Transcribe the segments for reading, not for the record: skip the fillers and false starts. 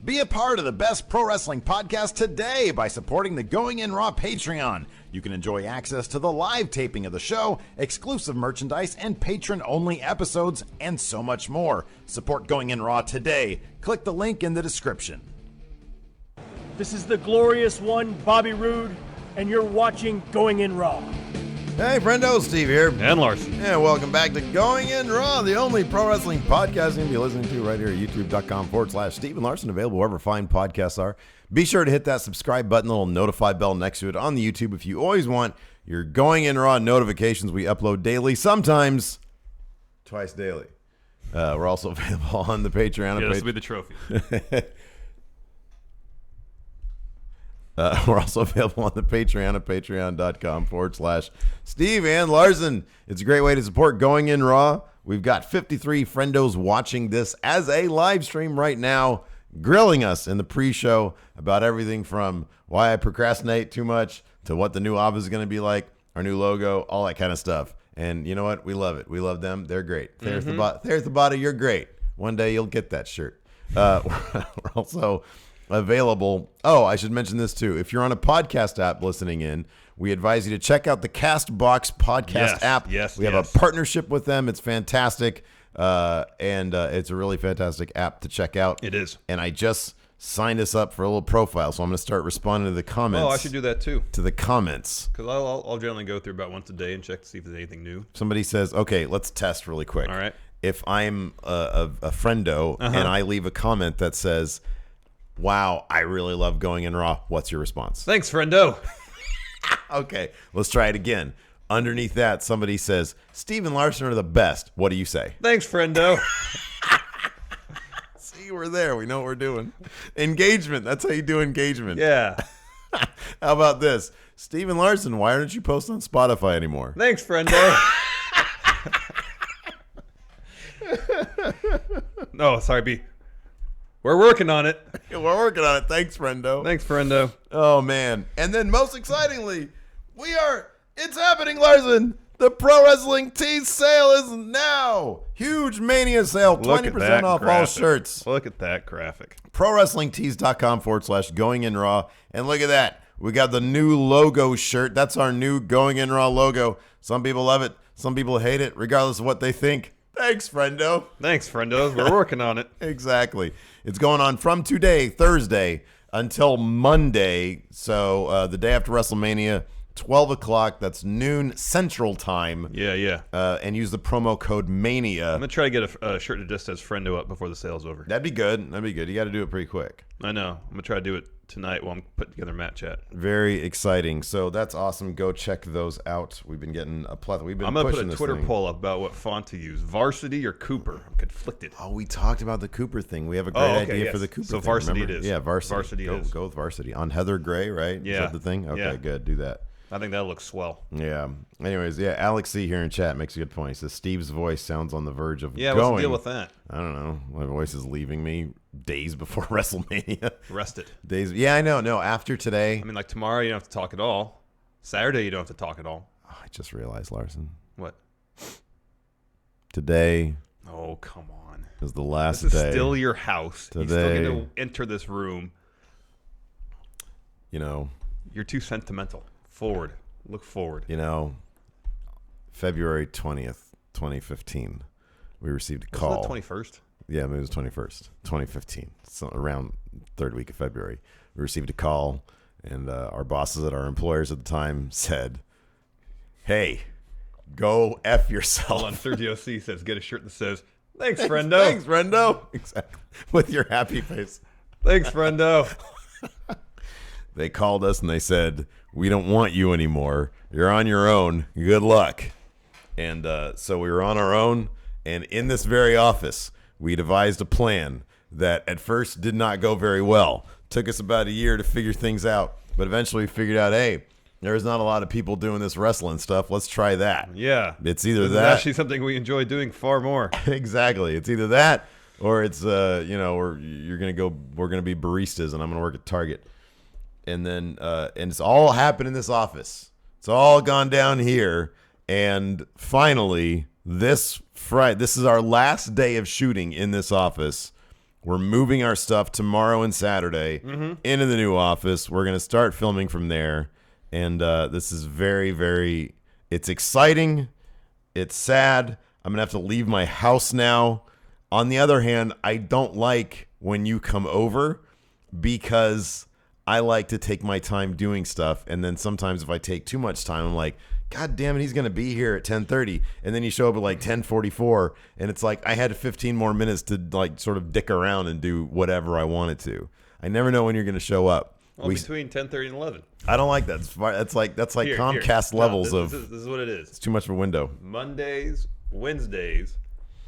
Be a part of the best pro wrestling podcast today by supporting the Going In Raw Patreon. You can enjoy access to the live taping of the show, exclusive merchandise, and patron-only episodes, and so much more. Support Going In Raw today. Click the link in the description. This is the glorious one, Bobby Roode, and you're watching Going In Raw. Hey, friendo, Steve here. And Larson. And welcome back to Going In Raw, the only pro wrestling podcast you're going to be listening to right here at youtube.com/Steve and Larson, available wherever fine podcasts are. Be sure to hit that subscribe button, the little notify bell next to it on the YouTube if you always want your Going In Raw notifications. We upload daily, sometimes twice daily. We're also available on the Patreon. Yeah, this will be the trophy. We're also available on the Patreon at patreon.com/Steve and Larson. It's a great way to support Going In Raw. We've got 53 friendos watching this as a live stream right now, grilling us in the pre-show about everything from why I procrastinate too much to what the new office is going to be like, our new logo, all that kind of stuff. And you know what? We love it. We love them. They're great. There's the body. You're great. One day you'll get that shirt. We're also available. Oh, I should mention this too. If you're on a podcast app listening in, we advise you to check out the Castbox podcast app. We have a partnership with them. It's fantastic. And it's a really fantastic app to check out. It is. And I just signed us up for a little profile, so I'm going to start responding to the comments. Oh, I should do that too. To the comments. Because I'll generally go through about once a day and check to see if there's anything new. Somebody says, okay, let's test really quick. All right. If I'm a friendo and I leave a comment that says, wow, I really love Going In Raw, what's your response? Thanks, friendo. Okay, let's try it again. Underneath that, somebody says, Steve and Larson are the best. What do you say? Thanks, friendo. See, we're there. We know what we're doing. Engagement. That's how you do engagement. Yeah. How about this? Steve and Larson, why aren't you posting on Spotify anymore? Thanks, friendo. No, sorry, B. We're working on it. We're working on it. Thanks, friendo. Thanks, friendo. Oh, man. And then most excitingly, it's happening, Larson. The Pro Wrestling Tees sale is now. Huge Mania sale. 20% off all shirts. Look at that graphic. ProWrestlingTees.com/Going In Raw. And look at that. We got the new logo shirt. That's our new Going In Raw logo. Some people love it. Some people hate it, regardless of what they think. Thanks, friendo. Thanks, friendos. We're working on it. Exactly. It's going on from today, Thursday, until Monday. So the day after WrestleMania, 12 o'clock. That's noon Central Time. Yeah. And use the promo code MANIA. I'm going to try to get a shirt that just says friendo up before the sale's over. That'd be good. You got to do it pretty quick. I know. I'm going to try to do it tonight while I'm putting together Matt Chat. Very exciting. So that's awesome. Go check those out. We've been getting a plethora. I'm going to put a Twitter poll up about what font to use, Varsity or Cooper. I'm conflicted. Oh, we talked about the Cooper thing. We have a great idea for the Cooper thing. So Varsity remember? it is. Yeah, Varsity. Varsity is. Go with Varsity. On Heather Gray, right? Yeah. Is that the thing? Okay, good. Do that. I think that looks swell. Yeah. Anyways, Alex C. here in chat makes a good point. He says Steve's voice sounds on the verge of going. What's the deal with that? I don't know. My voice is leaving me days before WrestleMania. Rested. Days. Yeah, I know. No, after today. I mean, like tomorrow you don't have to talk at all. Saturday you don't have to talk at all. Oh, I just realized, Larson. What? Today. Oh, come on. Is the last day. This is still your house. Today. You still get to enter this room. You know. You're too sentimental. Forward. Look forward. You know, February 20th, 2015, we received a call. Was it the 21st? Yeah, it was 21st, 2015. So around third week of February, we received a call, and our bosses at our employers at the time said, hey, go F yourself. Hold on, Sergio C. says, get a shirt that says, thanks, friendo. Thanks, friendo. Exactly. With your happy face. Thanks, friendo. They called us and they said, we don't want you anymore. You're on your own. Good luck. And so we were on our own. And in this very office, we devised a plan that at first did not go very well. Took us about a year to figure things out. But eventually we figured out, hey, there's not a lot of people doing this wrestling stuff. Let's try that. Yeah. It's either this that. It's actually something we enjoy doing far more. Exactly. It's either that or it's, we're going to be baristas and I'm going to work at Target. And then, and it's all happened in this office. It's all gone down here. And finally, this is our last day of shooting in this office. We're moving our stuff tomorrow and Saturday into the new office. We're going to start filming from there. And this is very, very, it's exciting. It's sad. I'm going to have to leave my house now. On the other hand, I don't like when you come over because I like to take my time doing stuff. And then sometimes if I take too much time, I'm like, God damn it, he's going to be here at 10:30. And then you show up at like 10:44. And it's like I had 15 more minutes to like sort of dick around and do whatever I wanted to. I never know when you're going to show up. Well, between 10:30 and 11. I don't like that. That's like Here, Comcast here. levels No, of. This is what it is. It's too much of a window. Mondays, Wednesdays,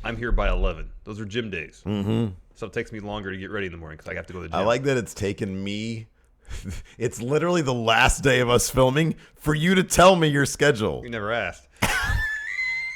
I'm here by 11. Those are gym days. Mm-hmm. So it takes me longer to get ready in the morning because I have to go to the gym. I like that it's taken me. It's literally the last day of us filming for you to tell me your schedule. You never asked.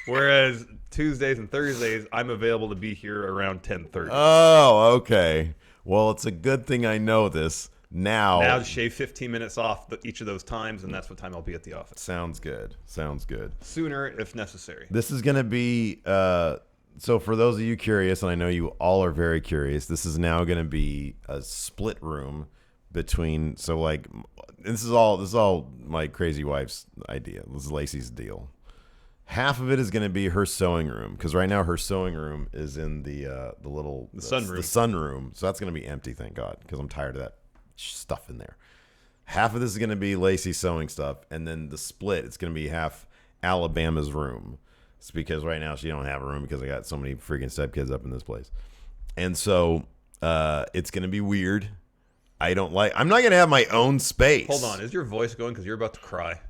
Whereas Tuesdays and Thursdays, I'm available to be here around 10:30. Oh, okay. Well, it's a good thing I know this now. Now shave 15 minutes off each of those times, and that's what time I'll be at the office. Sounds good. Sounds good. Sooner if necessary. This is going to be, so for those of you curious, and I know you all are very curious, this is now going to be a split room between, so like, this is all my crazy wife's idea. This is Lacey's deal. Half of it is going to be her sewing room, because right now her sewing room is in the sunroom. The sunroom. So that's going to be empty, thank God, because I'm tired of that stuff in there. Half of this is going to be Lacey's sewing stuff, and then the split, it's going to be half Alabama's room. It's because right now she don't have a room because I got so many freaking stepkids up in this place. And so it's going to be weird. I'm not going to have my own space. Hold on. Is your voice going because you're about to cry?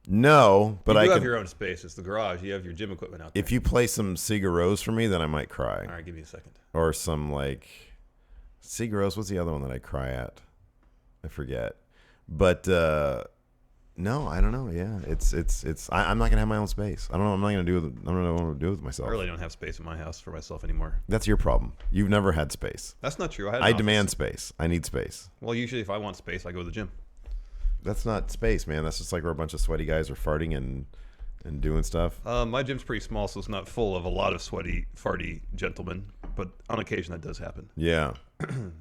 No, but you have your own space. It's the garage. You have your gym equipment out there. If you play some Sigur Rós for me, then I might cry. All right, give me a second. Or some like Sigur Rós. What's the other one that I cry at? I forget. But no, I don't know. Yeah, I'm not gonna have my own space. I don't know. I don't know what to do with myself. I really don't have space in my house for myself anymore. That's your problem. You've never had space. That's not true. I demand space. I need space. Well, usually if I want space, I go to the gym. That's not space, man. That's just like where a bunch of sweaty guys are farting and doing stuff. My gym's pretty small, so it's not full of a lot of sweaty, farty gentlemen. But on occasion, that does happen. Yeah.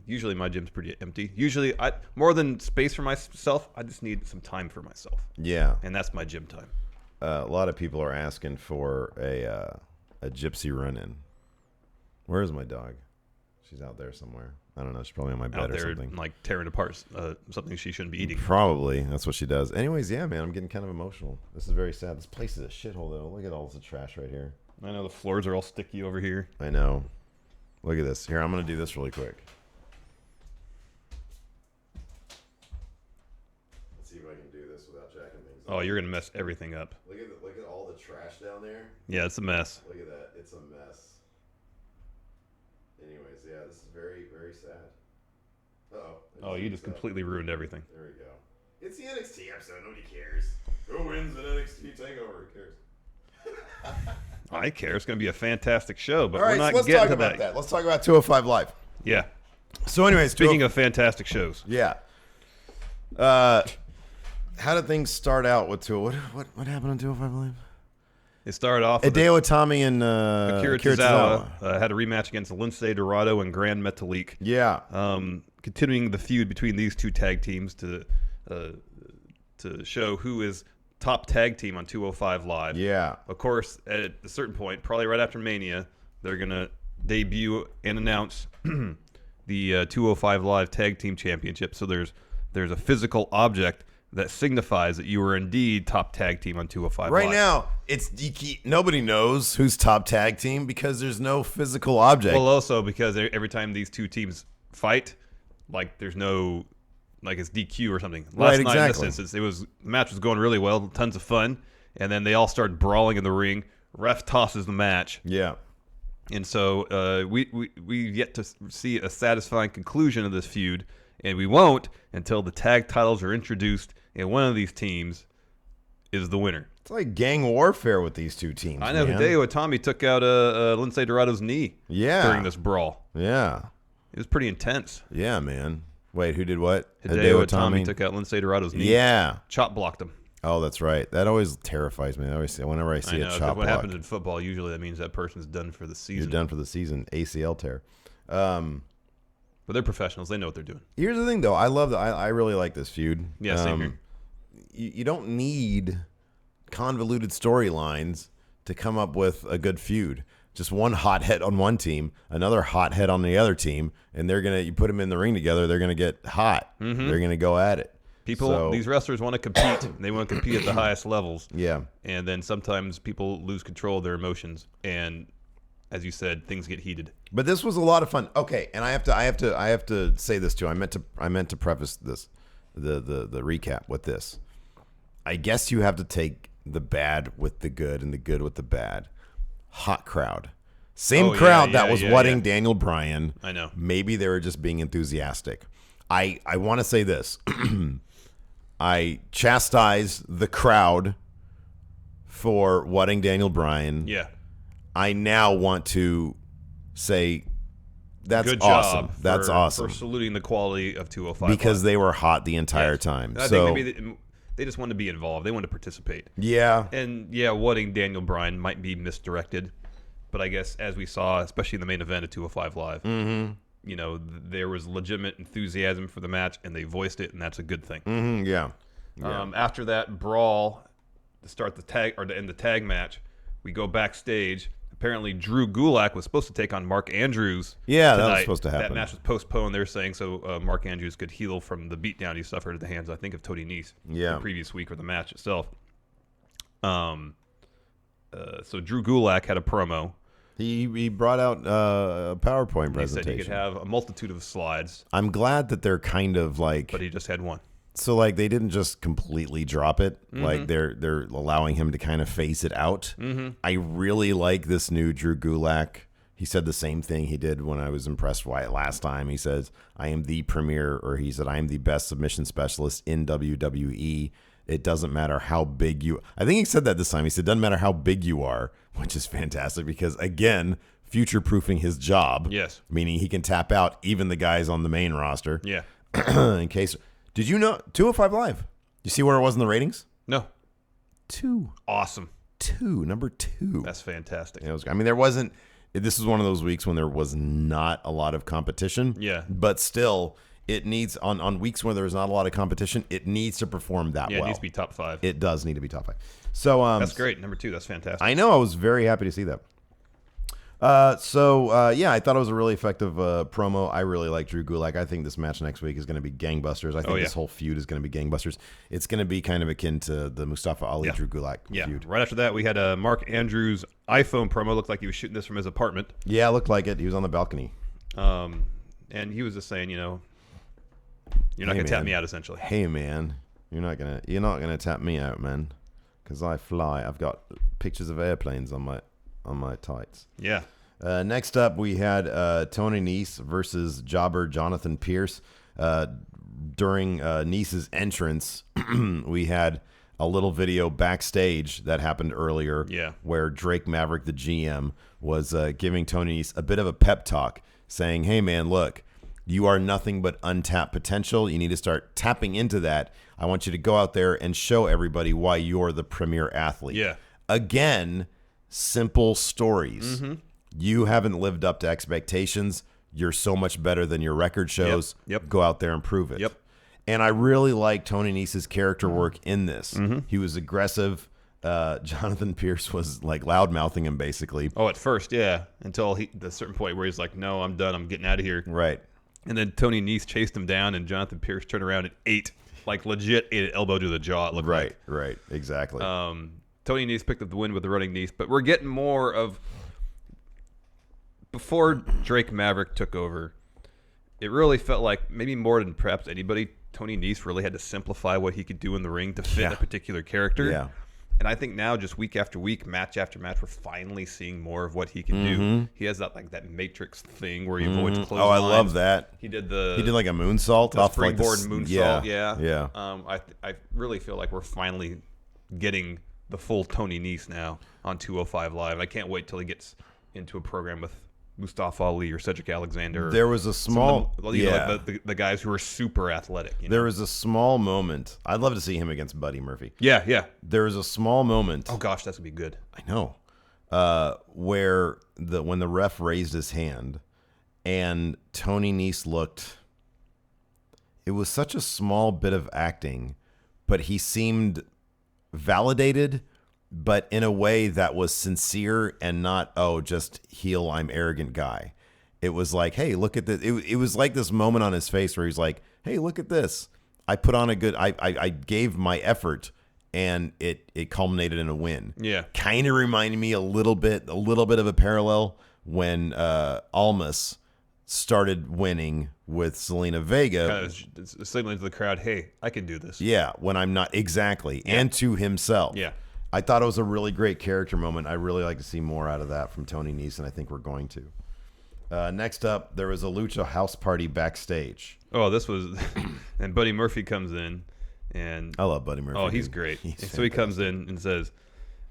Usually, my gym's pretty empty. Usually, more than space for myself, I just need some time for myself. Yeah. And that's my gym time. A lot of people are asking for a gypsy run-in. Where is my dog? She's out there somewhere. I don't know. She's probably on my bed or something. Like tearing apart something she shouldn't be eating. Probably. That's what she does. Anyways, yeah, man, I'm getting kind of emotional. This is very sad. This place is a shithole, though. Look at all this trash right here. I know the floors are all sticky over here. I know. Look at this. Here, I'm going to do this really quick. Let's see if I can do this without jacking things up. Oh, you're going to mess everything up. Look at all the trash down there. Yeah, it's a mess. Look at that. It's a mess. Anyways, yeah, this is very, very sad. Uh-oh. Oh, you just completely ruined everything. There we go. It's the NXT episode. Nobody cares. Who wins an NXT TakeOver? Who cares? I care. It's going to be a fantastic show, but All right, we're not so let's getting talk to about that. Let's talk about 205 Live. Yeah. So anyways, Speaking of fantastic shows. Yeah. How did things start out with what happened on 205 Live? It started off with Hideo Itami and Akira Tozawa had a rematch against Lince Dorado and Grand Metalik. Yeah. Continuing the feud between these two tag teams to show who is top tag team on 205 Live. Yeah. Of course, at a certain point, probably right after Mania, they're going to debut and announce the 205 Live Tag Team Championship. So there's a physical object that signifies that you are indeed top tag team on 205 Right Live. now, nobody knows who's top tag team because there's no physical object. Well, also because every time these two teams fight, like there's no, like it's DQ or something. Last night in this instance, the match was going really well, tons of fun, and then they all started brawling in the ring. Ref tosses the match. Yeah. And so we yet to see a satisfying conclusion of this feud, and we won't until the tag titles are introduced, and one of these teams is the winner. It's like gang warfare with these two teams. I know. Man. Hideo Itami took out Lince Dorado's knee during this brawl. Yeah. It was pretty intense. Yeah, man. Wait, who did what? Hideo Itami took out Lince Dorado's knee. Yeah. Chop blocked him. Oh, that's right. That always terrifies me. Whenever I see a chop what block. happens in football, usually that means that person's done for the season. You're done for the season. ACL tear. But they're professionals. They know what they're doing. Here's the thing, though. I really like this feud. Yeah, same here. You don't need convoluted storylines to come up with a good feud. Just one hothead on one team, another hothead on the other team, and you put them in the ring together, they're gonna get hot. Mm-hmm. They're gonna go at it. These wrestlers want to compete. They want to compete at the highest levels. Yeah. And then sometimes people lose control of their emotions, and as you said, things get heated. But this was a lot of fun. Okay, and I have to say this too. I meant to preface this, the recap with this. I guess you have to take the bad with the good and the good with the bad. Hot crowd. Same crowd that was wedding Daniel Bryan. I know. Maybe they were just being enthusiastic. I want to say this. I chastise the crowd for wedding Daniel Bryan. Yeah. I now want to say that's Good awesome. job That's awesome. For saluting the quality of 205 because Live. they were hot the entire time. I think maybe they just wanted to be involved. They wanted to participate. Yeah. And wedding Daniel Bryan might be misdirected, but I guess as we saw, especially in the main event of 205 Live, there was legitimate enthusiasm for the match, and they voiced it, and that's a good thing. Mm-hmm, yeah. After that brawl, to start the tag or to end the tag match, we go backstage. Apparently, Drew Gulak was supposed to take on Mark Andrews. Yeah, tonight. that was supposed to happen. That match was postponed. They're saying so Mark Andrews could heal from the beatdown he suffered at the hands, I think, of Tony Nese the previous week or the match itself. So Drew Gulak had a promo. He brought out a PowerPoint presentation. He said he could have a multitude of slides. I'm glad that they're kind of like... But he just had one. So like they didn't just completely drop it. Mm-hmm. Like they're allowing him to kind of phase it out. Mm-hmm. I really like this new Drew Gulak. He said the same thing he did when I was impressed by it last time. He says, I am the premier, or he said, I am the best submission specialist in WWE. It doesn't matter how big you... I think he said that this time. He said, it doesn't matter how big you are, which is fantastic because, again, future-proofing his job. Yes. Meaning he can tap out even the guys on the main roster. Yeah. In case... Did you know 205 Live? You see where it was in the ratings? No. 2. Awesome. 2. Number 2. That's fantastic. There wasn't... This is one of those weeks when there was not a lot of competition. Yeah. But still... It needs, on weeks where there's not a lot of competition, it needs to perform that well. Yeah, it needs to be top 5. It does need to be top 5. So that's great. Number 2, that's fantastic. I know. I was very happy to see that. I thought it was a really effective promo. I really like Drew Gulak. I think this match next week is going to be gangbusters. I think this whole feud is going to be gangbusters. It's going to be kind of akin to the Mustafa Ali Drew Gulak feud. Right after that, we had a Mark Andrews iPhone promo. Looked like he was shooting this from his apartment. Yeah, it looked like it. He was on the balcony. And he was just saying, you're not gonna tap me out, essentially. Hey man, you're not gonna tap me out, man, because I fly. I've got pictures of airplanes on my tights. Yeah. Next up, we had Tony Nese versus jobber Jonathan Pierce. During Nese's entrance, we had a little video backstage that happened earlier. Yeah. Where Drake Maverick, the GM, was giving Tony Nese a bit of a pep talk, saying, "Hey man, look. You are nothing but untapped potential. You need to start tapping into that. I want you to go out there and show everybody why you're the premier athlete." Yeah. Again, simple stories. Mm-hmm. You haven't lived up to expectations. You're so much better than your record shows. Yep. Go out there and prove it. Yep. And I really like Tony Nese's character work in this. Mm-hmm. He was aggressive. Jonathan Pierce was like loud mouthing him basically. Oh, at first, yeah. Until the certain point where he's like, "No, I'm done. I'm getting out of here." Right. And then Tony Nese chased him down, and Jonathan Pierce turned around and ate an elbow to the jaw. It looked like. Right, exactly. Tony Nese picked up the win with the running Nese, but we're getting more of before Drake Maverick took over. It really felt like maybe more than perhaps anybody, Tony Nese really had to simplify what he could do in the ring to fit a particular character. Yeah. And I think now, just week after week, match after match, we're finally seeing more of what he can do. He has that Matrix thing where he avoids clotheslines. Oh, I love that. He did like a moonsault off springboard moonsault. Yeah. I really feel like we're finally getting the full Tony Nese now on 205 Live. I can't wait till he gets into a program with Mustafa Ali or Cedric Alexander. There was a small, the guys who are super athletic. There was a small moment. I'd love to see him against Buddy Murphy. Yeah. There was a small moment. Oh gosh, that's gonna be good. I know. Where when the ref raised his hand, and Tony Nese looked. It was such a small bit of acting, but he seemed validated, but in a way that was sincere and not, oh, just heel, I'm arrogant guy. It was like, hey, look at this. It was like this moment on his face where he's like, hey, look at this. I put on a good, I gave my effort, and it culminated in a win. Yeah. Kind of reminded me a little bit of a parallel when Almas started winning with Selena Vega. Kind of signaling to the crowd, hey, I can do this. Yeah, when I'm not. Exactly. Yeah. And to himself. Yeah. I thought it was a really great character moment. I really like to see more out of that from Tony Nese, and I think we're going to. Next up, there was a Lucha house party backstage. Oh, this was... and Buddy Murphy comes in, and... I love Buddy Murphy. Oh, he's great. So he comes in and says,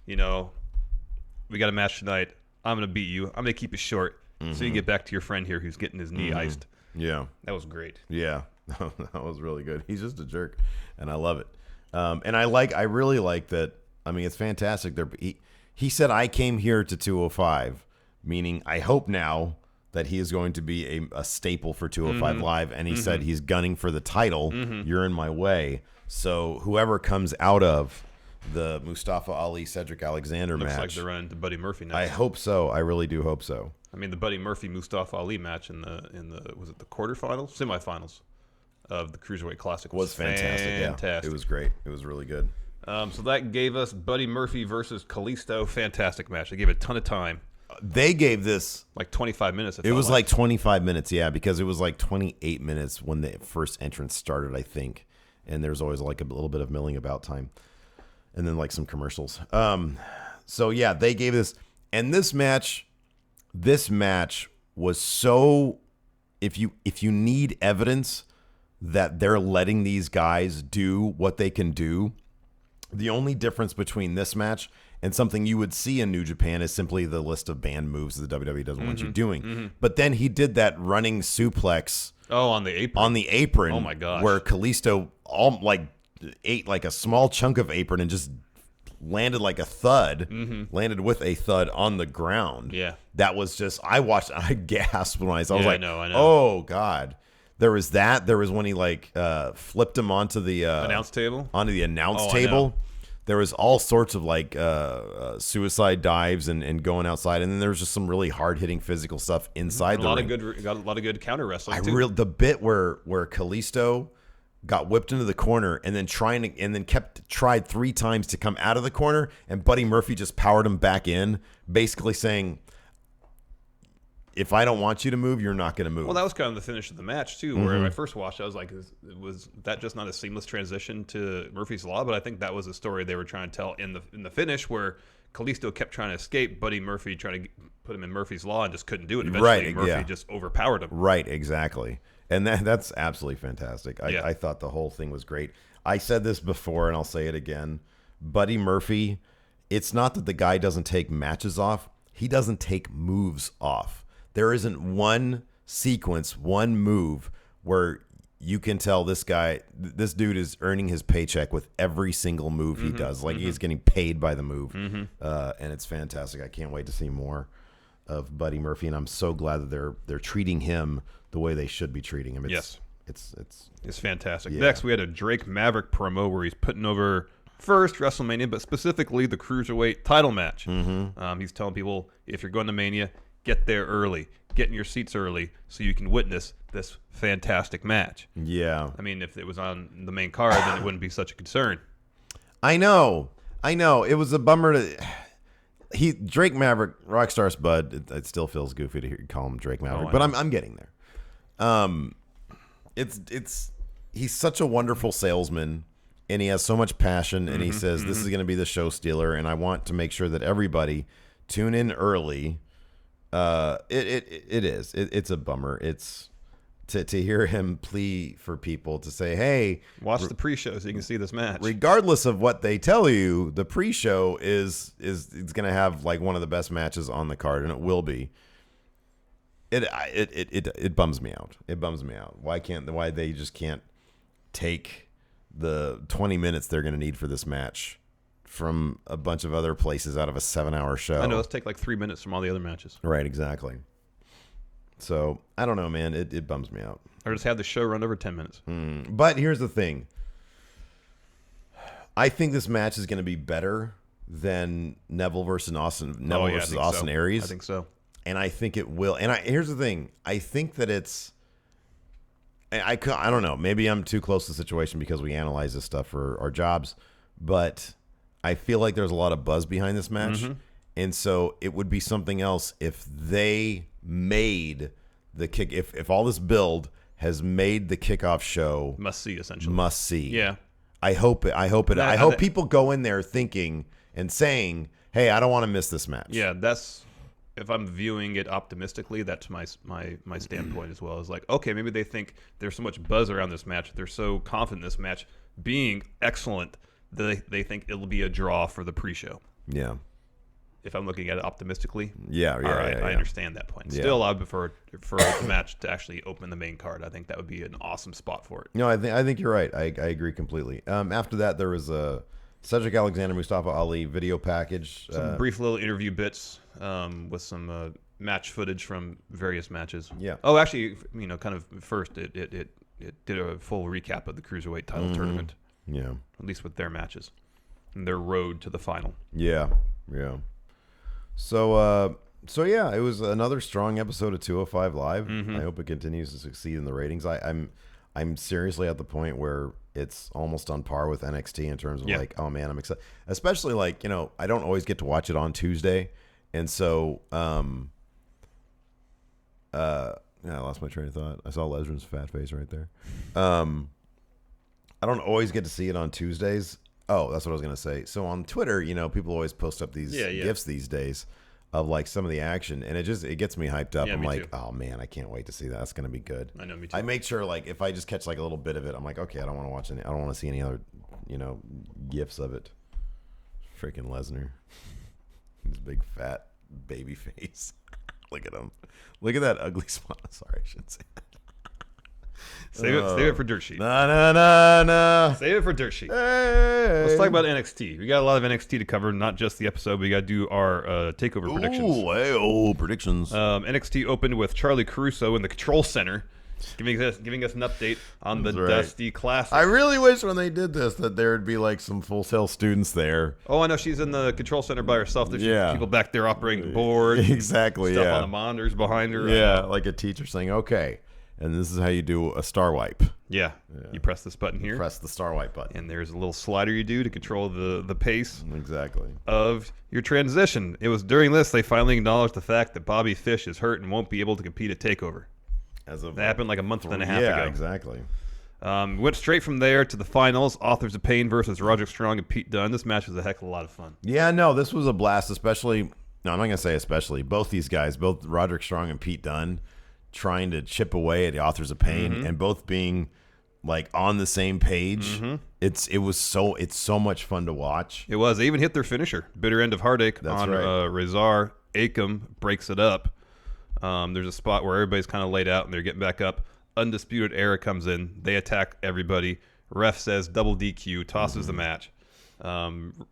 we got a match tonight. I'm going to beat you. I'm going to keep it short so you can get back to your friend here who's getting his knee iced. Yeah. That was great. Yeah. That was really good. He's just a jerk, and I love it. And I really like that. I mean, it's fantastic. He said, I came here to 205, meaning I hope now that he is going to be a staple for 205 Live. And he said he's gunning for the title. You're in my way. So whoever comes out of the Mustafa Ali Cedric Alexander match. Looks like they're running to Buddy Murphy next. I hope so. I really do hope so. I mean, the Buddy Murphy Mustafa Ali match in the was it the quarterfinals, semifinals of the Cruiserweight Classic was fantastic. Yeah, it was great. It was really good. So that gave us Buddy Murphy versus Kalisto. Fantastic match. They gave it a ton of time. They gave this like 25 minutes. It was like 25 minutes, yeah, because it was like 28 minutes when the first entrance started, I think. And there's always like a little bit of milling about time. And then like some commercials. So yeah, they gave this, and this match was so, if you need evidence that they're letting these guys do what they can do, the only difference between this match and something you would see in New Japan is simply the list of banned moves that the WWE doesn't want you doing. But then he did that running suplex. Oh, on the apron. On the apron. Oh my gosh. Where Kalisto ate like a small chunk of apron and just landed like a thud. Landed with a thud on the ground. Yeah. That was just, I watched, I gasped when I saw. I was like, I know. Oh God. There was that. There was when he flipped him onto the announce table. Onto the announce table. There was all sorts of suicide dives and going outside, and then there was just some really hard hitting physical stuff inside the ring. Got a lot of good counter wrestling. The bit where Kalisto got whipped into the corner and then tried 3 times to come out of the corner, and Buddy Murphy just powered him back in, basically saying, if I don't want you to move, you're not going to move. Well, that was kind of the finish of the match, too, where when I first watched it, I was like, was that just not a seamless transition to Murphy's Law? But I think that was a story they were trying to tell in the finish, where Kalisto kept trying to escape, Buddy Murphy trying to put him in Murphy's Law and just couldn't do it. Eventually, Murphy just overpowered him. Right, exactly. And that's absolutely fantastic. I thought the whole thing was great. I said this before, and I'll say it again. Buddy Murphy, it's not that the guy doesn't take matches off. He doesn't take moves off. There isn't one sequence, one move where you can tell this dude is earning his paycheck with every single move he does. Like he's getting paid by the move. And it's fantastic. I can't wait to see more of Buddy Murphy, and I'm so glad that they're treating him the way they should be treating him. Yes. It's fantastic. Yeah. Next, we had a Drake Maverick promo where he's putting over first WrestleMania, but specifically the Cruiserweight title match. He's telling people, if you're going to Mania, get there early. Get in your seats early so you can witness this fantastic match. Yeah. I mean, if it was on the main card, then it wouldn't be such a concern. I know. It was a bummer Drake Maverick, Rockstar Spud, it still feels goofy to call him Drake Maverick, but I'm getting there. He's such a wonderful salesman, and he has so much passion, and he says, this is going to be the show stealer, and I want to make sure that everybody tune in early. It's a bummer. It's to hear him plea for people to say, hey, watch the pre-show so you can see this match. Regardless of what they tell you, the pre-show is going to have like one of the best matches on the card, and it will be. It bums me out. It bums me out. Why they just can't take the 20 minutes they're going to need for this match from a bunch of other places out of a 7-hour show. I know, let's take like 3 minutes from all the other matches. Right, exactly. So I don't know, man. It bums me out. Or just have the show run over 10 minutes. But here's the thing. I think this match is going to be better than Neville versus Austin. Neville versus Austin Aries. I think so. And I think it will. And here's the thing. I think that it's. I don't know. Maybe I'm too close to the situation because we analyze this stuff for our jobs. But I feel like there's a lot of buzz behind this match. And so it would be something else if they made the kick. If all this build has made the kickoff show Must see, essentially. Must see. Yeah. I hope people go in there thinking and saying, "Hey, I don't want to miss this match." Yeah, that's if I'm viewing it optimistically, that's my standpoint as well. Is like, okay, maybe they think there's so much buzz around this match, they're so confident in this match being excellent that they think it'll be a draw for the pre-show. Yeah. If I'm looking at it optimistically, yeah, all right, yeah. I understand that point. Yeah. Still, I would prefer for the match to actually open the main card. I think that would be an awesome spot for it. No, I think you're right. I agree completely. After that, there was a Cedric Alexander Mustafa Ali video package. Some brief little interview bits with some match footage from various matches. Yeah. Oh, actually, kind of first it did a full recap of the Cruiserweight title tournament. Yeah. At least with their matches and their road to the final. Yeah. Yeah. So yeah, it was another strong episode of 205 Live. I hope it continues to succeed in the ratings. I'm seriously at the point where it's almost on par with NXT in terms of like, oh man, I'm excited. Especially like, I don't always get to watch it on Tuesday. And so, I lost my train of thought. I saw Lesnar's fat face right there. I don't always get to see it on Tuesdays. Oh, that's what I was going to say. So on Twitter, people always post up these GIFs these days of like some of the action, and it gets me hyped up. Yeah, I'm like, too. oh man, I can't wait to see that. That's going to be good. I know, me too. I make sure like if I just catch like a little bit of it, I'm like, okay, I don't want to watch any. I don't want to see any other, GIFs of it. Freaking Lesnar, his big fat baby face. Look at him. Look at that ugly spot. Sorry, I shouldn't say that. Save it for Dirt Sheet. No. Save it for Dirt Sheet. Hey. Let's talk about NXT. We got a lot of NXT to cover, not just the episode. We got to do our takeover predictions. Predictions. NXT opened with Charlie Caruso in the Control Center, giving us an update on the Dusty Classic. I really wish when they did this that there would be like some Full Sail students there. Oh, I know she's in the Control Center by herself. There's people back there operating the board. Exactly. Stuff on the monitors behind her. Yeah, like a teacher saying, "Okay, and this is how you do a star wipe." Yeah. You press this button here. Press the star wipe button. And there's a little slider you do to control the pace Exactly. of your transition. It was during this they finally acknowledged the fact that Bobby Fish is hurt and won't be able to compete at TakeOver. That happened like a month and a half ago. Yeah, exactly. Went straight from there to the finals. Authors of Pain versus Roderick Strong and Pete Dunne. This match was a heck of a lot of fun. Yeah, no, this was a blast, especially. No, I'm not going to say especially. Both these guys, both Roderick Strong and Pete Dunne, trying to chip away at the Authors of Pain and both being like on the same page. It's so much fun to watch. It was. They even hit their finisher, Bitter End of Heartache. That's on right. Razor. Akam breaks it up. There's a spot where everybody's kind of laid out and they're getting back up. Undisputed Era comes in. They attack everybody. Ref says double DQ, tosses the match.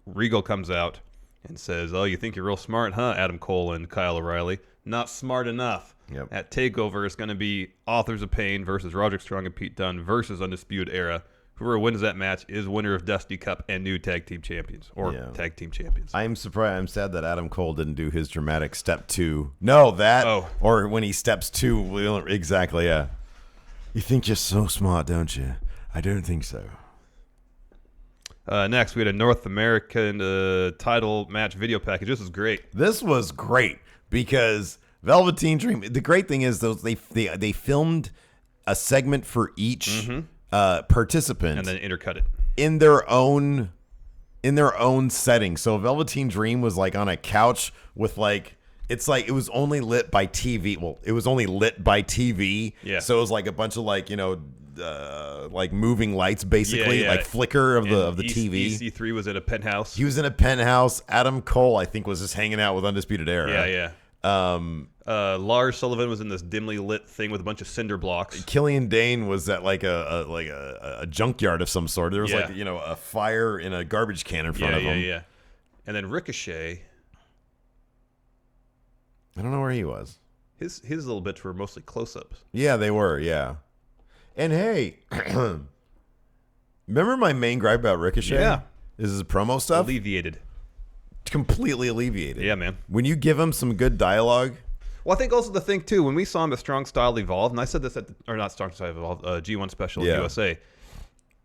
Regal comes out and says, "Oh, you think you're real smart, huh, Adam Cole and Kyle O'Reilly? Not smart enough." Yep. At TakeOver, it's going to be Authors of Pain versus Roderick Strong and Pete Dunne versus Undisputed Era. Whoever wins that match is winner of Dusty Cup and new tag team champions tag team champions. I'm surprised. I'm sad that Adam Cole didn't do his dramatic step two. No, that or when he steps two. Exactly. Yeah. You think you're so smart, don't you? I don't think so. Next, we had a North American title match video package. This was great. This was great because Velveteen Dream. The great thing is they filmed a segment for each participant and then intercut it in their own setting. So Velveteen Dream was like on a couch with like. It's like it was only lit by TV. Well, it was only lit by TV. Yeah. So it was like a bunch of like like moving lights, basically, like flicker of the TV. EC3 was at a penthouse. He was in a penthouse. Adam Cole, I think, was just hanging out with Undisputed Era. Yeah. Lars Sullivan was in this dimly lit thing with a bunch of cinder blocks. Killian Dane was at like a junkyard of some sort. There was like a fire in a garbage can in front of him. Yeah. And then Ricochet. I don't know where he was. His little bits were mostly close-ups. Yeah, they were. Yeah. And hey, remember my main gripe about Ricochet? Yeah. Is his promo stuff? Alleviated. Completely alleviated. Yeah, man. When you give him some good dialogue. Well, I think also the thing, too, when we saw him at Strong Style Evolve, and I said this or not Strong Style Evolve, G1 Special in USA,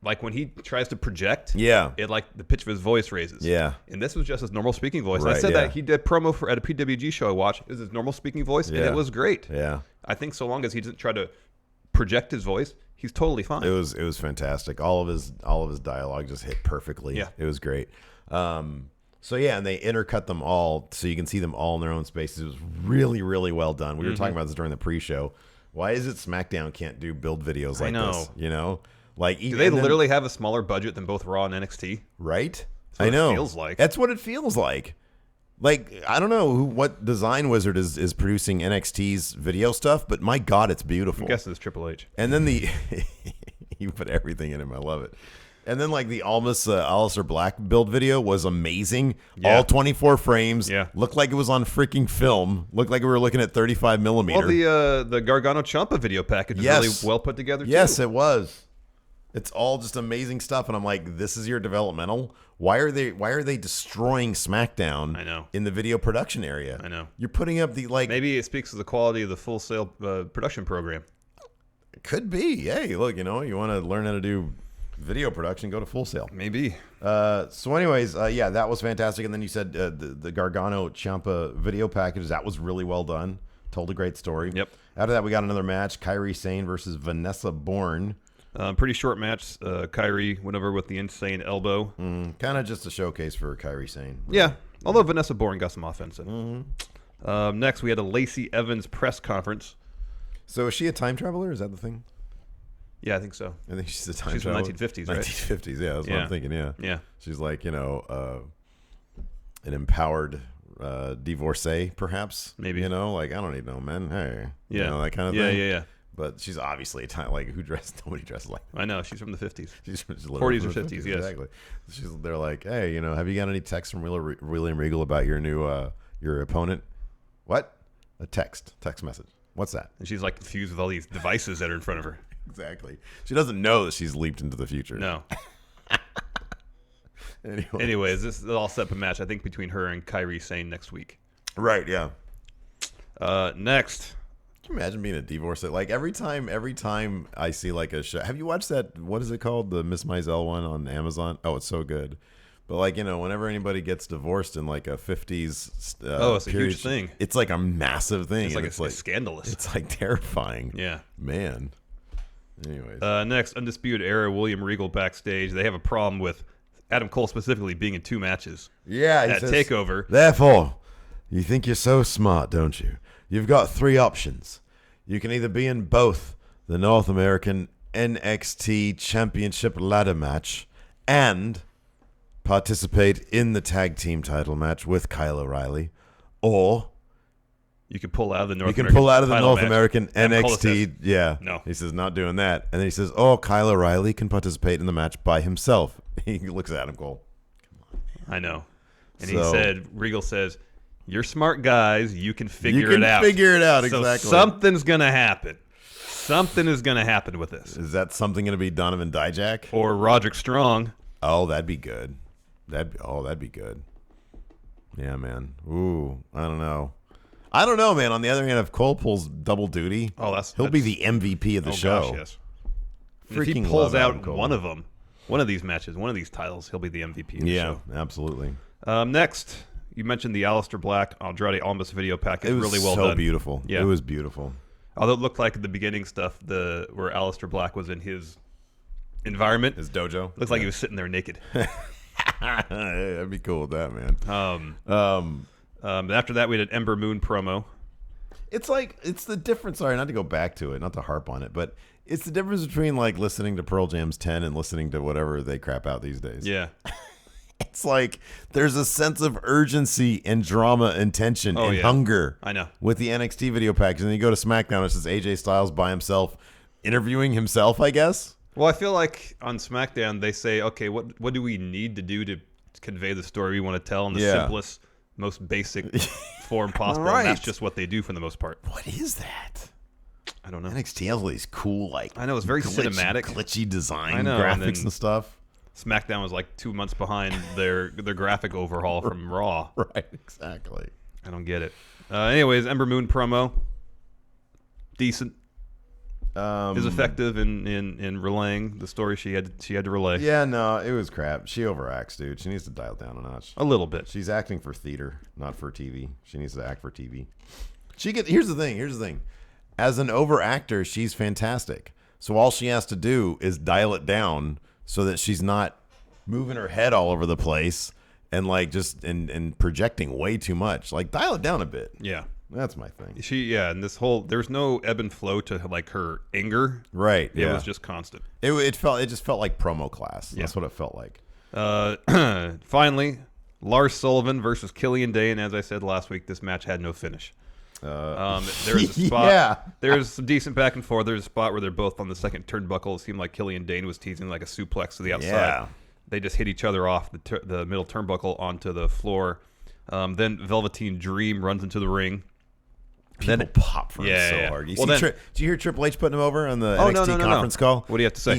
like when he tries to project, it like the pitch of his voice raises. Yeah. And this was just his normal speaking voice. Right, I said that he did promo at a PWG show I watched. It was his normal speaking voice, and it was great. Yeah. I think so long as he doesn't try to project his voice, he's totally fine. It was fantastic. All of his dialogue just hit perfectly. Yeah. It was great. So yeah, and they intercut them all so you can see them all in their own spaces. It was really, really well done. We were talking about this during the pre-show. Why is it SmackDown can't do build videos like this? You know, like do they literally have a smaller budget than both Raw and NXT? Right? I know. It feels like that's what it feels like. Like I don't know what design wizard is producing NXT's video stuff, but my God, it's beautiful. I'm guessing it's Triple H. And then you put everything in him. I love it. And then like the Almas Aleister Black build video was amazing. Yeah. All 24 frames. Yeah. Looked like it was on freaking film. Looked like we were looking at 35 millimeter. Well, the Gargano Ciampa video package is really well put together too. Yes, it was. It's all just amazing stuff, and I'm like, this is your developmental. Why are they destroying SmackDown? I know. In the video production area. I know. You're putting up the like. Maybe it speaks to the quality of the Full Sail production program. It could be. Hey, look, you want to learn how to do video production, go to Full Sail. Maybe. So anyways, yeah, that was fantastic. And then you said the Gargano Ciampa video package, that was really well done. Told a great story. Yep. After that, we got another match, Kairi Sane versus Vanessa Bourne. Pretty short match. Kairi went over with the insane elbow. Kind of just a showcase for Kairi Sane. Really. Yeah, although Vanessa Bourne got some offense in. Next, we had a Lacey Evans press conference. So is she a time traveler? Is that the thing? Yeah, I think so. I think she's a time She's from traveler. 1950s, right? 1950s, yeah. That's what I'm thinking, yeah. Yeah. She's like, an empowered divorcee, perhaps. Maybe. Like, I don't even know, man. Hey. Yeah. That kind of thing. Yeah. But she's obviously a time, like, nobody dresses like that. I know. She's from the 50s. She's 40s or 50s, yes. Exactly. They're like, hey, have you got any texts from William Regal about your new, your opponent? What? A text message. What's that? And she's like confused with all these devices that are in front of her. Exactly. She doesn't know that she's leaped into the future. No. Anyways, this is all set up a match, I think, between her and Kairi Sane next week. Right, yeah. Next. Can you imagine being a divorcee? Like every time I see like a show. Have you watched that? What is it called? The Miss Maisel one on Amazon? Oh, it's so good. But like, whenever anybody gets divorced in like a 50s it's period, a huge thing. It's like a massive thing. It's like scandalous. It's like terrifying. Yeah. Man. Anyways. Next, Undisputed Era, William Regal backstage. They have a problem with Adam Cole specifically being in 2 matches. Yeah. At TakeOver. Therefore, you think you're so smart, don't you? You've got 3 options. You can either be in both the North American NXT Championship ladder match and participate in the tag team title match with Kyle O'Reilly, or you can pull out of the North American NXT. Yeah. No. He says, not doing that. And then he says, Kyle O'Reilly can participate in the match by himself. He looks at Adam Cole. Come on, man. I know. And Regal says, you're smart guys. You can figure it out. Exactly. So something's going to happen. Something is going to happen with this. Is that something going to be Donovan Dijak? Or Roderick Strong? Oh, that'd be good. That'd be good. Yeah, man. Ooh, I don't know, man. On the other hand, if Cole pulls double duty, he'll be the MVP of the show. Gosh, yes. If he pulls out one of these matches, one of these titles, he'll be the MVP of the show. Yeah, absolutely. Next, you mentioned the Aleister Black Andrade Almas video package. It was really well so done. Beautiful. Yeah. It was beautiful. Although it looked like the beginning stuff, where Aleister Black was in his environment, his dojo, looks like he was sitting there naked. I'd be cool with that, man. After that, we had an Ember Moon promo. It's the difference. Sorry, not to go back to it, not to harp on it, but it's the difference between like listening to Pearl Jam's 10 and listening to whatever they crap out these days. Yeah. It's like there's a sense of urgency and drama and tension and hunger. I know. With the NXT video package. And then you go to SmackDown, it's just AJ Styles by himself, interviewing himself, I guess. Well, I feel like on SmackDown, they say, okay, what do we need to do to convey the story we want to tell in the simplest, most basic form possible. Right. And that's just what they do for the most part. What is that? I don't know. NXT has all these cool, like I know, it's very cinematic. glitchy design I know, graphics and stuff. SmackDown was like 2 months behind their graphic overhaul from Raw. Right, exactly. I don't get it. Anyways, Ember Moon promo. Decent. Is effective in relaying the story she had to relay. Yeah, no, it was crap. She overacts, dude. She needs to dial down a notch. A little bit. She's acting for theater, not for TV. She needs to act for TV. Here's the thing. As an overactor, she's fantastic. So all she has to do is dial it down so that she's not moving her head all over the place and like just and projecting way too much. Like dial it down a bit. Yeah. That's my thing. And this whole there's no ebb and flow to like her anger. Right. It was just constant. It just felt like promo class. That's what it felt like. Finally, Lars Sullivan versus Killian Dane. As I said last week, this match had no finish. There's a spot. Yeah. There's some decent back and forth. There's a spot where they're both on the second turnbuckle. It seemed like Killian Dane was teasing like a suplex to the outside. Yeah. They just hit each other off the middle turnbuckle onto the floor. Then Velveteen Dream runs into the ring. People pop for him so hard. Did you hear Triple H putting him over on the NXT conference call? What do you have to say?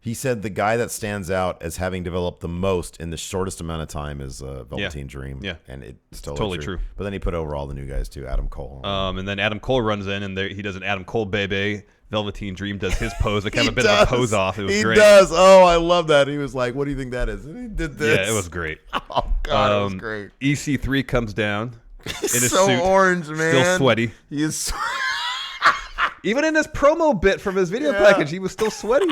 He said the guy that stands out as having developed the most in the shortest amount of time is Velveteen Dream. Yeah. And it's totally true. But then he put over all the new guys too, Adam Cole. And then Adam Cole runs in, and he does an Adam Cole bebe. Velveteen Dream does his pose. Like, kind of a bit of a pose off. It was great. He does. Oh, I love that. He was like, "What do you think that is?" And he did this. Yeah, it was great. Oh God, it was great. EC3 comes down in his so suit, orange, man. still sweaty. He is. Even in this promo bit from his video package, he was still sweaty.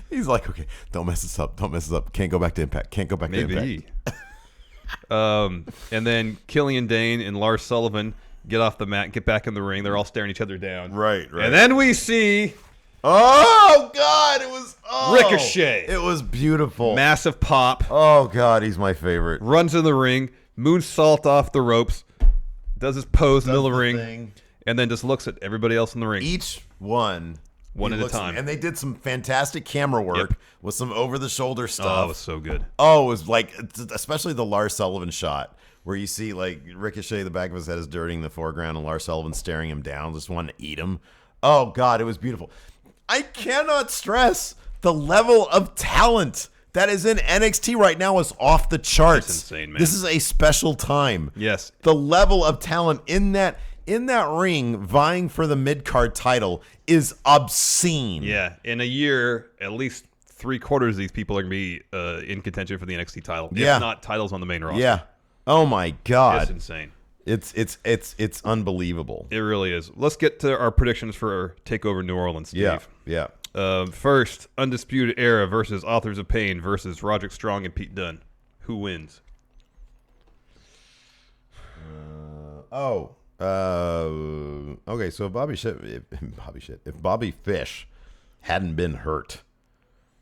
He's like, "Okay, don't mess this up. Don't mess this up. Can't go back to Impact. Can't go back to Impact." And then Killian Dane and Lars Sullivan get off the mat, get back in the ring. They're all staring each other down. Right. And then we see... Oh, God. It was... Ricochet. It was beautiful. Massive pop. Oh, God. He's my favorite. Runs in the ring. Moonsault off the ropes. Does his pose in the middle of the ring. And then just looks at everybody else in the ring. Each one at a time. And they did some fantastic camera work with some over-the-shoulder stuff. Oh, it was so good. Oh, it was like... Especially the Lars Sullivan shot, where you see like Ricochet, the back of his head is dirty in the foreground, and Lars Sullivan staring him down, just wanting to eat him. Oh, God, it was beautiful. I cannot stress the level of talent that is in NXT right now is off the charts. That's insane, man. This is a special time. Yes. The level of talent in that ring vying for the mid-card title is obscene. Yeah. In a year, at least 3/4 of these people are going to be in contention for the NXT title. Yeah. If not titles on the main roster. Yeah. Oh, my God. It's insane. It's unbelievable. It really is. Let's get to our predictions for TakeOver New Orleans, Steve. Yeah. First, Undisputed Era versus Authors of Pain versus Roderick Strong and Pete Dunne. Who wins? Okay. So if Bobby Fish hadn't been hurt,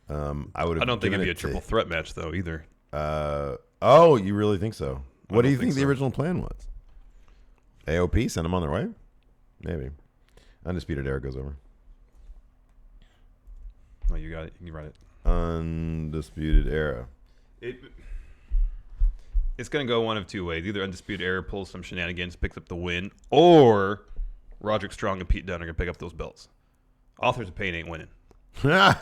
I would have. I don't think it'd be a triple threat match though either. Oh, you really think so? What do you think the original plan was? AOP send them on their way? Maybe. Undisputed Era goes over. Oh, you got it. You can write it. Undisputed Era. It's going to go one of two ways. Either Undisputed Era pulls some shenanigans, picks up the win, or Roderick Strong and Pete Dunne are going to pick up those belts. Authors of Pain ain't winning. No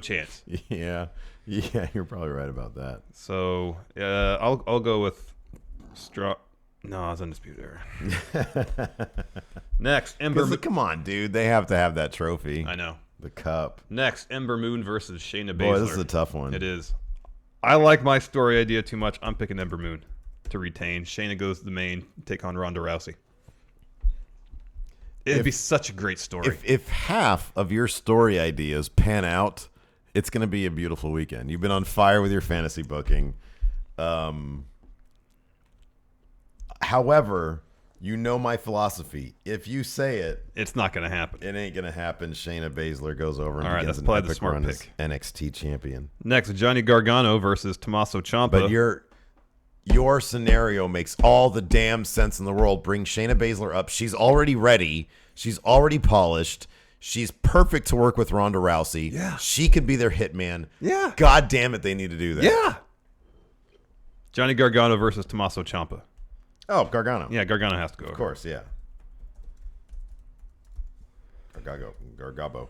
chance. Yeah, you're probably right about that. So I'll go with Strong. No, it's Undisputed Era. Next, Ember. Come on, dude. They have to have that trophy. I know. The cup. Next, Ember Moon versus Shayna Baszler. Boy, this is a tough one. It is. I like my story idea too much. I'm picking Ember Moon to retain. Shayna goes to the main, take on Ronda Rousey. It'd be such a great story. If half of your story ideas pan out, it's going to be a beautiful weekend. You've been on fire with your fantasy booking. However, you know my philosophy. If you say it, it's not going to happen. It ain't going to happen. Shayna Baszler goes over and begins an let's play the epic smart run pick. as NXT champion. Next, Johnny Gargano versus Tommaso Ciampa. But your scenario makes all the damn sense in the world. Bring Shayna Baszler up. She's already ready. She's already polished. She's perfect to work with Ronda Rousey. Yeah. She could be their hitman. Yeah. God damn it, they need to do that. Yeah. Johnny Gargano versus Tommaso Ciampa. Oh, Gargano. Yeah, Gargano has to go. Of course, yeah. Gargabo.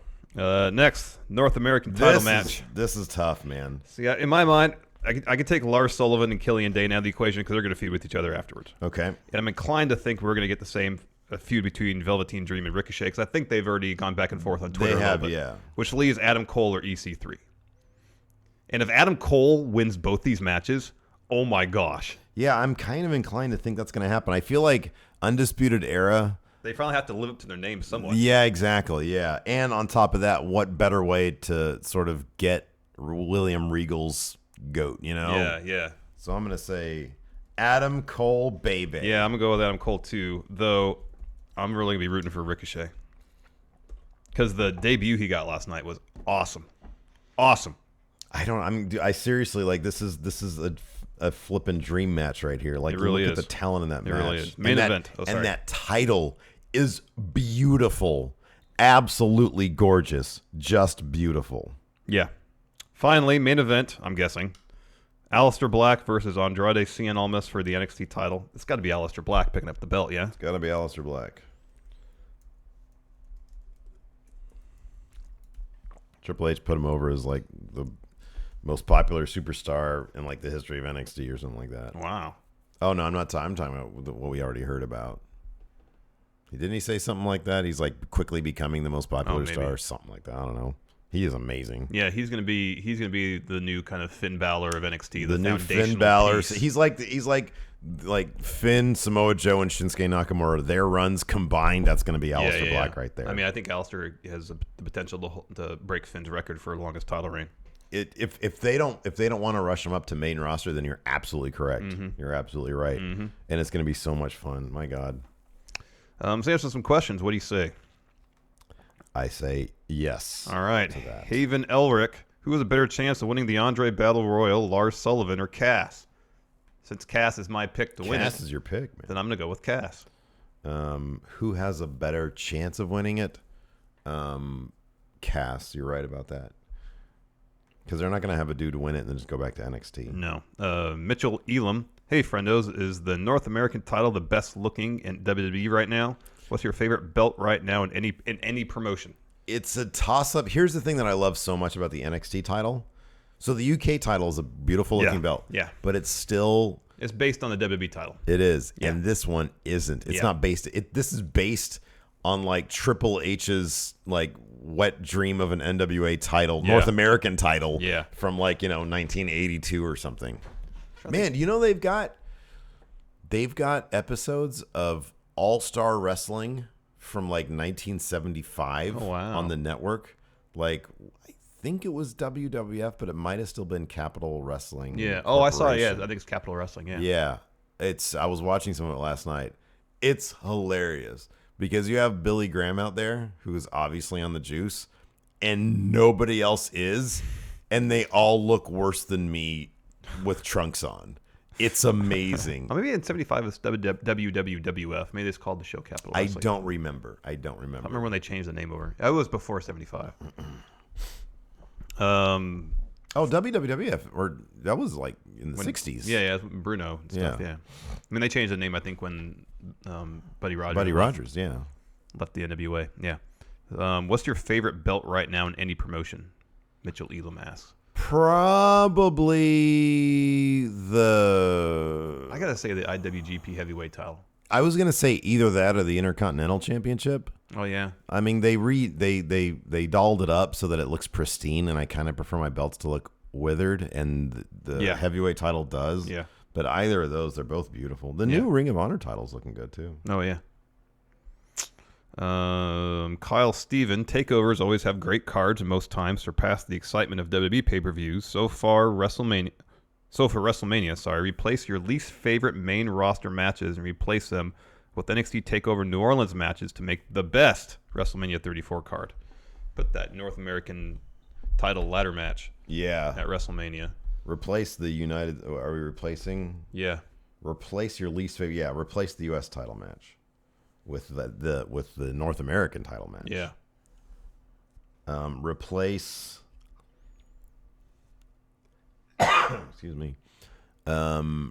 Next, North American title match. This is tough, man. See, in my mind, I could take Lars Sullivan and Killian Dane out of the equation because they're going to feud with each other afterwards. Okay. And I'm inclined to think we're going to get the same feud between Velveteen Dream and Ricochet because I think they've already gone back and forth on Twitter. They have, a little bit, yeah. Which leaves Adam Cole or EC3. And if Adam Cole wins both these matches, oh my gosh. Yeah, I'm kind of inclined to think that's going to happen. I feel like Undisputed Era. They finally have to live up to their name somewhat. Yeah, exactly. Yeah. And on top of that, what better way to sort of get William Regal's goat, you know? Yeah, yeah. So I'm going to say Adam Cole, baby. Yeah, I'm going to go with Adam Cole too, though I'm really going to be rooting for Ricochet. Because the debut he got last night was awesome. Awesome. I seriously, like, this is a flippin' dream match right here. Like, it really look is. at the talent in that match. It really is. Main event. And that title is beautiful. Absolutely gorgeous. Just beautiful. Yeah. Finally, main event, I'm guessing. Aleister Black versus Andrade Cien Almas for the NXT title. It's got to be Aleister Black picking up the belt, yeah? It's got to be Aleister Black. Triple H put him over as, like, the most popular superstar in, like, the history of NXT or something like that. Wow. Oh, no, I'm talking about what we already heard about. Didn't he say something like that? He's, like, quickly becoming the most popular star or something like that. I don't know. He is amazing. Yeah, he's gonna be the new kind of Finn Balor of NXT. The new Finn Balor. He's like Finn, Samoa Joe, and Shinsuke Nakamura. Their runs combined, that's gonna be Aleister Black right there. I mean, I think Aleister has the potential to break Finn's record for longest title reign. If they don't want to rush him up to main roster, then you're absolutely correct. Mm-hmm. You're absolutely right, and it's gonna be so much fun. My God. So answer some questions. What do you say? I say yes. All right. Haven Elric, who has a better chance of winning the Andre Battle Royal, Lars Sullivan or Cass? Since Cass is my pick to win it. Cass is your pick, man. Then I'm going to go with Cass. Who has a better chance of winning it? Cass. You're right about that. Because they're not going to have a dude win it and then just go back to NXT. No. Mitchell Elam. Hey, friendos. Is the North American title the best looking in WWE right now? What's your favorite belt right now in any promotion? It's a toss-up. Here's the thing that I love so much about the NXT title. So the UK title is a beautiful-looking belt. Yeah. But it's still... It's based on the WWE title. It is. Yeah. And this one isn't. It's not based... This is based on, like, Triple H's, like, wet dream of an NWA title, North American title from, like, 1982 or something. Man, they've got episodes of All-Star Wrestling from like 1975 on the network. Like, I think it was WWF, but it might have still been Capital Wrestling. Yeah. Oh, I saw it. Yeah, I think it's Capital Wrestling. Yeah. Yeah. I was watching some of it last night. It's hilarious because you have Billy Graham out there who is obviously on the juice and nobody else is. And they all look worse than me with trunks on. It's amazing. Maybe in 75 it's WWF. Maybe it's called the show Capital Wrestling. I don't remember. I don't remember when they changed the name over. It was before 75. WWF, or that was like in the 60s. Yeah, Bruno and stuff, yeah. I mean, they changed the name, I think, when Buddy Rogers left the NWA, yeah. What's your favorite belt right now in any promotion? Mitchell Elam asks. Probably I gotta say the IWGP Heavyweight title. I was gonna say either that or the Intercontinental Championship. Oh yeah. I mean they dolled it up so that it looks pristine, and I kind of prefer my belts to look withered, and the heavyweight title does. Yeah. But either of those, they're both beautiful. The new Ring of Honor title's looking good too. Oh yeah. Kyle Steven, takeovers always have great cards and most times surpass the excitement of WWE pay-per-views. So for WrestleMania, replace your least favorite main roster matches and replace them with NXT TakeOver New Orleans matches to make the best WrestleMania 34 card. Put that North American title ladder match at WrestleMania. Replace the United... Are we replacing? Yeah. Replace your least favorite... Yeah, replace the U.S. title match with the North American title match. Yeah. Replace... excuse me.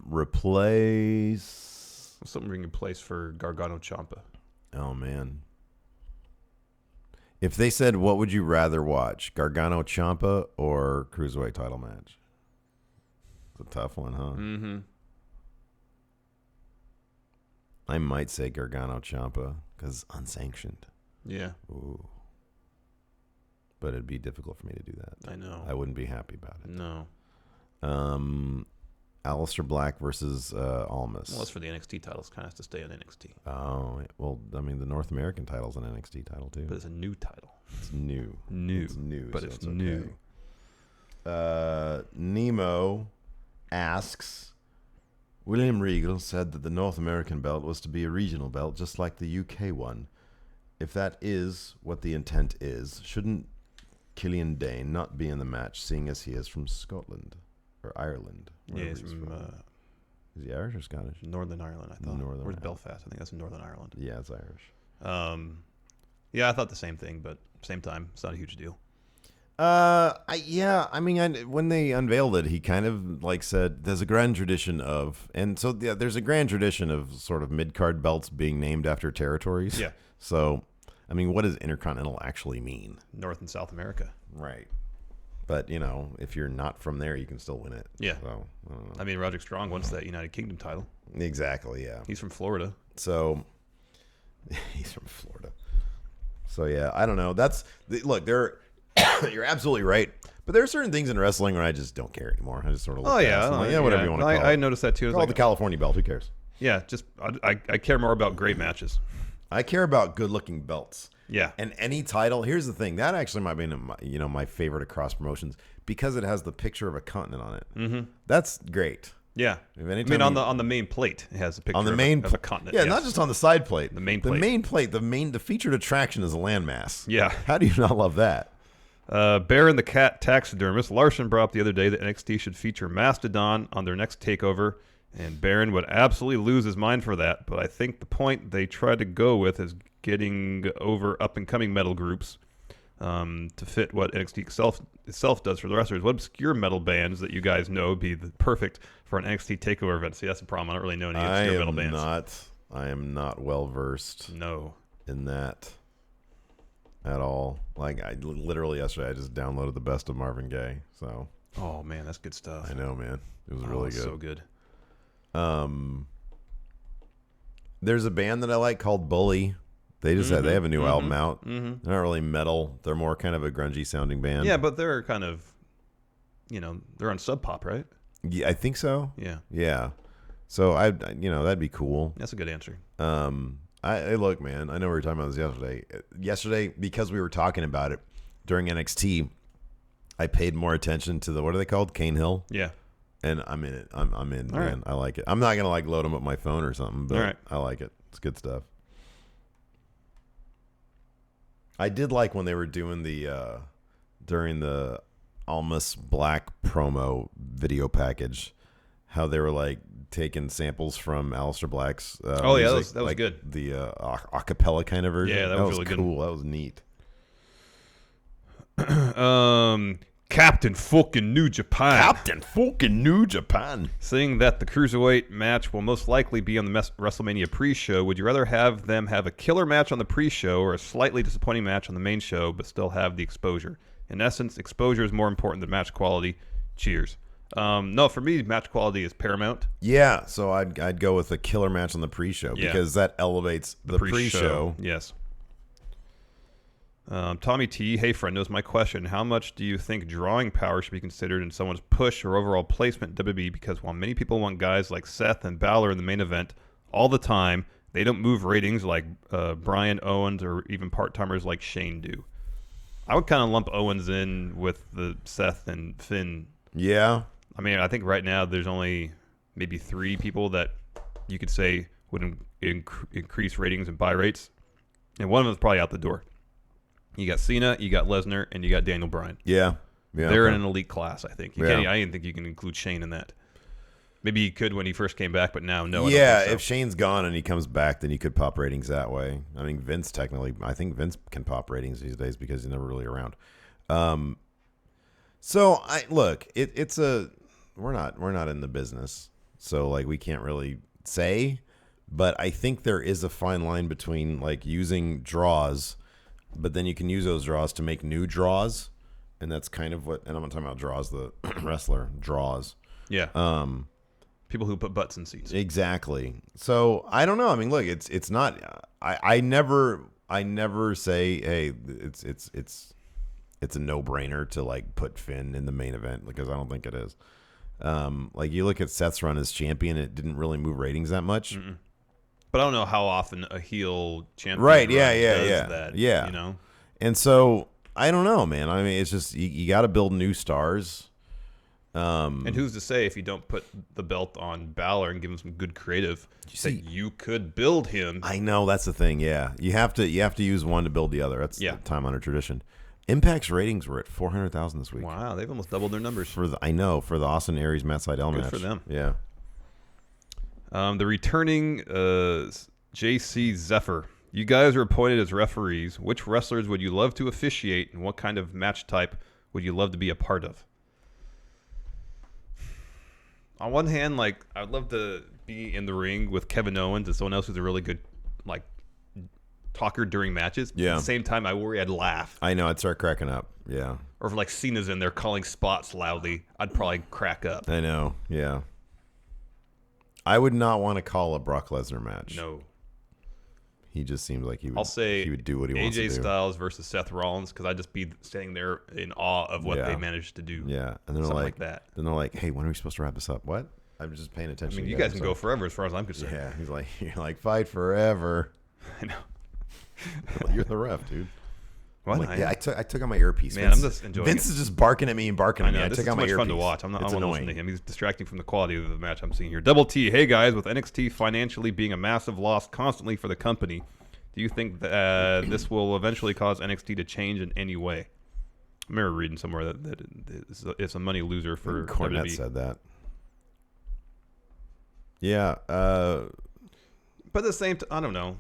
Replace Something in place for Gargano Ciampa. Oh, man. If they said, what would you rather watch, Gargano Ciampa or Cruiserweight title match? It's a tough one, huh? Mm-hmm. I might say Gargano Ciampa because unsanctioned. Yeah. Ooh. But it'd be difficult for me to do that. I know. I wouldn't be happy about it. No. Aleister Black versus Almas. Well, that's for the NXT titles. Kind of has to stay on NXT. Oh, well, I mean, the North American title's an NXT title, too. But it's a new title. It's new. New. It's new. But so it's okay. new. Nemo asks, William Regal said that the North American belt was to be a regional belt, just like the UK one. If that is what the intent is, shouldn't Killian Dane not be in the match, seeing as he is from Scotland or Ireland? Yeah, he's from is he Irish or Scottish? Northern Ireland, I thought. Northern Where's Ireland. Belfast? I think that's in Northern Ireland. Yeah, it's Irish. Yeah, I thought the same thing, but same time, it's not a huge deal. When they unveiled it, he kind of like said there's a grand tradition of, and so yeah, there's a grand tradition of sort of mid-card belts being named after territories. Yeah. So, I mean, what does Intercontinental actually mean? North and South America. Right. But, you know, if you're not from there, you can still win it. Yeah. So, I don't know. I mean, Roderick Strong wants that United Kingdom title. Exactly, yeah. He's from Florida. So, he's from Florida. So, yeah, I don't know. Look, you're absolutely right. But there are certain things in wrestling where I just don't care anymore. I just sort of look past them, like, whatever you want to call it. I noticed that too. Call it the California belt. Who cares? Yeah, just I care more about great matches. I care about good-looking belts. Yeah. And any title, here's the thing. That actually might be my favorite across promotions because it has the picture of a continent on it. Mm-hmm. That's great. Yeah. If I mean, on the main plate, it has a picture on the of main of a continent. Yeah, yes. not just on the side plate. The main plate. The featured attraction is a landmass. Yeah. How do you not love that? Baron the Cat taxidermist Larson brought up the other day that NXT should feature Mastodon on their next takeover, and Baron would absolutely lose his mind for that. But I think the point they try to go with is getting over up-and-coming metal groups to fit what NXT itself does for the wrestlers. What obscure metal bands that you guys know would be perfect for an NXT takeover event? See, that's the problem. I don't really know any obscure metal bands. I am not well-versed in that at all. Like, I literally yesterday, I just downloaded the best of Marvin Gaye. So. Oh, man, that's good stuff. I know, man. It was really good. So good. There's a band that I like called Bully. They just they have a new album out. Mm-hmm. They're not really metal. They're more kind of a grungy sounding band. Yeah, but they're kind of, they're on Sub Pop, right? Yeah, I think so. Yeah. Yeah. So that'd be cool. That's a good answer. Look, man, I know we were talking about this yesterday. Yesterday, because we were talking about it during NXT, I paid more attention to what are they called? Cane Hill? Yeah. And I'm in it. I'm in, All man. right. I like it. I'm not going to load them up my phone or something, but all right. I like it. It's good stuff. I did like when they were doing during the Almas Black promo video package, how they were like taking samples from Aleister Black's music, that was good. The acapella kind of version. Yeah, that was really cool. good. That was neat. Captain fucking New Japan. Captain fucking New Japan. Saying that the Cruiserweight match will most likely be on the WrestleMania pre-show, would you rather have them have a killer match on the pre-show or a slightly disappointing match on the main show but still have the exposure? In essence, exposure is more important than match quality. Cheers. No, for me, match quality is paramount. Yeah, so I'd go with a killer match on the pre-show because that elevates the pre-show. Yes. Tommy T, hey friend, knows my question. How much do you think drawing power should be considered in someone's push or overall placement in WWE? Because while many people want guys like Seth and Balor in the main event all the time, they don't move ratings like Brian Owens or even part-timers like Shane do. I would kind of lump Owens in with the Seth and Finn. Yeah. I mean, I think right now there's only maybe 3 people that you could say would increase ratings and buy rates. And one of them is probably out the door. You got Cena, you got Lesnar, and you got Daniel Bryan. Yeah. They're in an elite class, I think. I didn't think you can include Shane in that. Maybe you could when he first came back, but now, no. Yeah, I don't think so. if Shane's gone and he comes back, then you could pop ratings that way. I mean, Vince I think Vince can pop ratings these days because he's never really around. So we're not in the business, so like we can't really say, But I think there is a fine line between like using draws, but then you can use those draws to make new draws, and that's kind of what. And I'm not talking about draws, the wrestler draws. Yeah. People who put butts in seats. Exactly. So I don't know. I mean, look, it's not. I never say, hey, it's a no-brainer to like put Finn in the main event, because I don't think it is. Like you look at Seth's run as champion, it didn't really move ratings that much. Mm-mm. But I don't know how often a heel champion does that. Yeah. You know? And so I don't know, man. I mean, it's just you got to build new stars. And who's to say if you don't put the belt on Balor and give him some good creative, you could build him. I know, that's the thing. Yeah, you have to use one to build the other. That's the time-honored tradition. Impact's ratings were at 400,000 this week. Wow, they've almost doubled their numbers. For the Austin Aries Matt Sydal match. Good for them. Yeah. The returning JC Zephyr. You guys are appointed as referees. Which wrestlers would you love to officiate, and what kind of match type would you love to be a part of? On one hand, like, I'd love to be in the ring with Kevin Owens and someone else who's a really good, like, talker during matches. Yeah. At the same time, I worry I'd laugh. I know, I'd start cracking up. Yeah. Or if, like, Cena's in there calling spots loudly, I'd probably crack up. I know. Yeah. I would not want to call a Brock Lesnar match. No. He just seems like he would. I'll say he would do what he wants to do. AJ Styles versus Seth Rollins, because I'd just be standing there in awe of what they managed to do. Yeah, and they're like that. Then they're like, "Hey, when are we supposed to wrap this up?" What? I'm just paying attention. I mean, you guys can go forever as far as I'm concerned. Yeah, you're like fight forever. I know. You're the ref, dude. What? Like, I took out my earpiece. Man, I'm just enjoying Vince is just barking at me and barking at me. I this took is out my much earpiece. fun to watch. I'm not It's listening to him. He's distracting from the quality of the match I'm seeing here. Double T, hey guys, with NXT financially being a massive loss constantly for the company, do you think that this will eventually cause NXT to change in any way? I remember reading somewhere that it's a money loser for Cornette WWE. said that. Yeah. But at the same time, I don't know.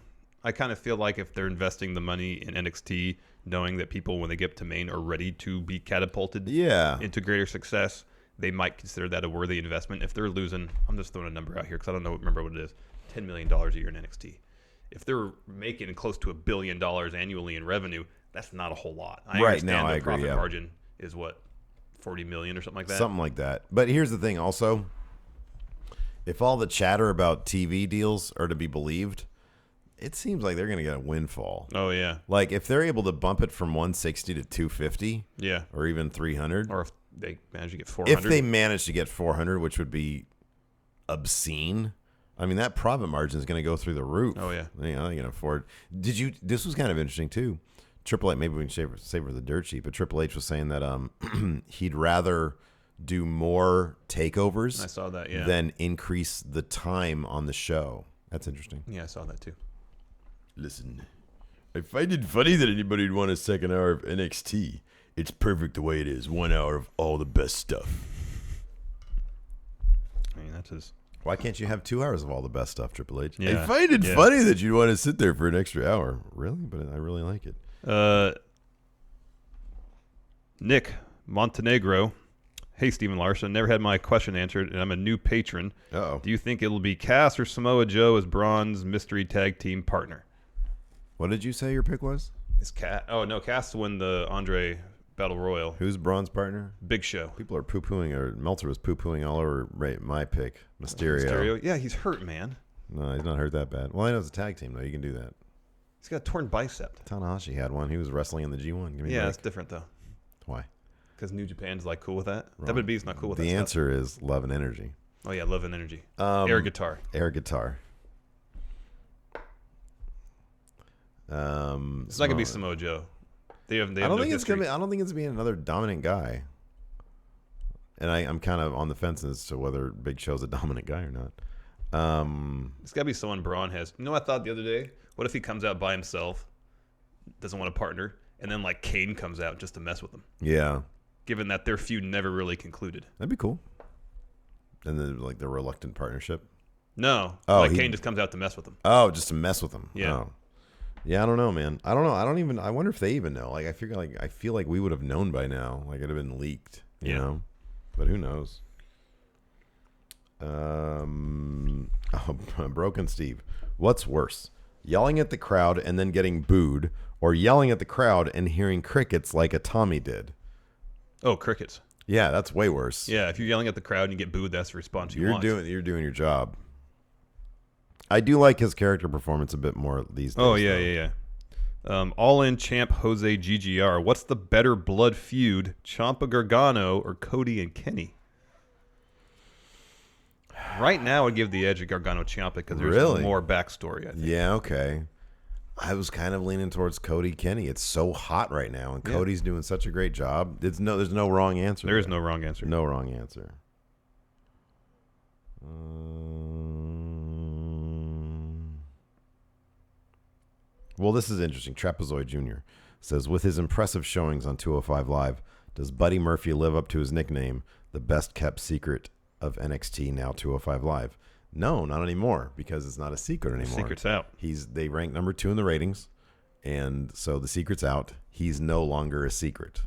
I kind of feel like if they're investing the money in NXT, knowing that people, when they get to main, are ready to be catapulted into greater success, they might consider that a worthy investment. If they're losing, I'm just throwing a number out here because I don't remember what it is, $10 million a year in NXT. If they're making close to $1 billion annually in revenue, that's not a whole lot. I understand the profit margin is what, 40 million or something like that? Something like that. But here's the thing also. If all the chatter about TV deals are to be believed, it seems like they're going to get a windfall. Oh, yeah. Like, if they're able to bump it from 160 to 250, or even 300. Or if they manage to get 400. If they manage to get 400, which would be obscene. I mean, that profit margin is going to go through the roof. Oh, yeah. You know, they can afford. This was kind of interesting, too. Triple H, maybe we can save for the dirt sheet, but Triple H was saying that he'd rather do more takeovers I saw that, than increase the time on the show. That's interesting. Yeah, I saw that, too. Listen, I find it funny that anybody would want a second hour of NXT. It's perfect the way it is. 1 hour of all the best stuff. I mean, that's his... Why can't you have 2 hours of all the best stuff, Triple H? Yeah. I find it funny that you'd want to sit there for an extra hour. Really? But I really like it. Nick Montenegro. Hey, Stephen Larson. Never had my question answered, and I'm a new patron. Uh-oh. Do you think it'll be Cass or Samoa Joe as Braun's mystery tag team partner? What did you say your pick was? Is Cass? Oh, no, Cass to win the Andre Battle Royal. Who's Braun's partner? Big Show. People are poo-pooing, or Meltzer was poo-pooing all over my pick, Mysterio. Yeah, he's hurt, man. No, he's not hurt that bad. Well, I know it's a tag team, though. You can do that. He's got a torn bicep. Tanahashi had one. He was wrestling in the G1. Give me a Yeah, break. it's different, though. Why? Because New Japan's like cool with that. Wrong. WWE's not cool with that. The answer is love and energy. Oh, yeah, love and energy. Air guitar. Air guitar. It's not gonna be Samoa Joe. They have I don't think history. I don't think it's being another dominant guy. And I'm kind of on the fence as to whether Big Show's a dominant guy or not. It's gotta be someone Braun has. You know what I thought the other day? What if he comes out by himself, doesn't want a partner, and then like Kane comes out just to mess with him? Yeah. Given that their feud never really concluded. That'd be cool. And then like the reluctant partnership. No. Oh, Kane just comes out to mess with him. Oh, just to mess with him. Yeah. Oh. Yeah, I don't know, man. I don't know. I wonder if they even know. Like, I feel like we would have known by now. Like, it'd have been leaked, you know? But who knows? Broken Steve. What's worse, yelling at the crowd and then getting booed, or yelling at the crowd and hearing crickets like a Tommy did? Oh, crickets. Yeah, that's way worse. Yeah, if you're yelling at the crowd and you get booed, that's the response you want. You're doing your job. I do like his character performance a bit more these days. Oh, yeah. All-in champ Jose GGR. What's the better blood feud, Ciampa Gargano or Cody and Kenny? Right now, I'd give the edge to Gargano Ciampa because there's more backstory, I think. Yeah, okay. I was kind of leaning towards Cody Kenny. It's so hot right now, and Cody's doing such a great job. There's no wrong answer. There is no wrong answer. No wrong answer. Well, this is interesting. Trapezoid Jr. says, with his impressive showings on 205 Live, does Buddy Murphy live up to his nickname, the best-kept secret of NXT, now 205 Live? No, not anymore, because it's not a secret anymore. Secret's out. They rank number 2 in the ratings, and so the secret's out. He's no longer a secret.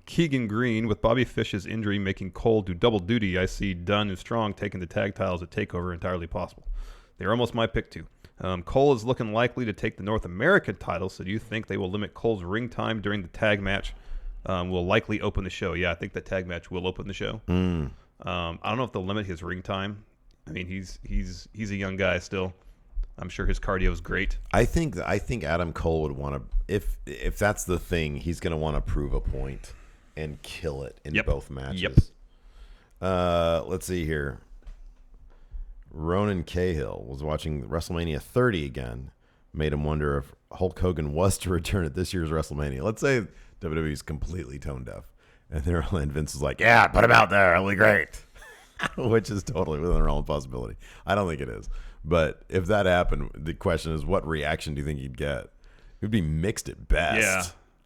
Keegan Green, with Bobby Fish's injury making Cole do double duty, I see Dunn and Strong taking the tag titles at TakeOver entirely possible. They're almost my pick, too. Cole is looking likely to take the North American title, so do you think they will limit Cole's ring time during the tag match? Will likely open the show. Yeah, I think the tag match will open the show. I don't know if they'll limit his ring time. I mean, he's a young guy still. I'm sure his cardio is great. I think Adam Cole would want to, if that's the thing, he's going to want to prove a point and kill it in both matches. Let's see here. Ronan Cahill was watching WrestleMania 30 again. Made him wonder if Hulk Hogan was to return at this year's WrestleMania. Let's say WWE's completely tone deaf. And Vince is like, yeah, put him out there. It'll be great. Which is totally within the realm of possibility. I don't think it is. But if that happened, the question is, what reaction do you think he'd get? It would be mixed at best. Yeah.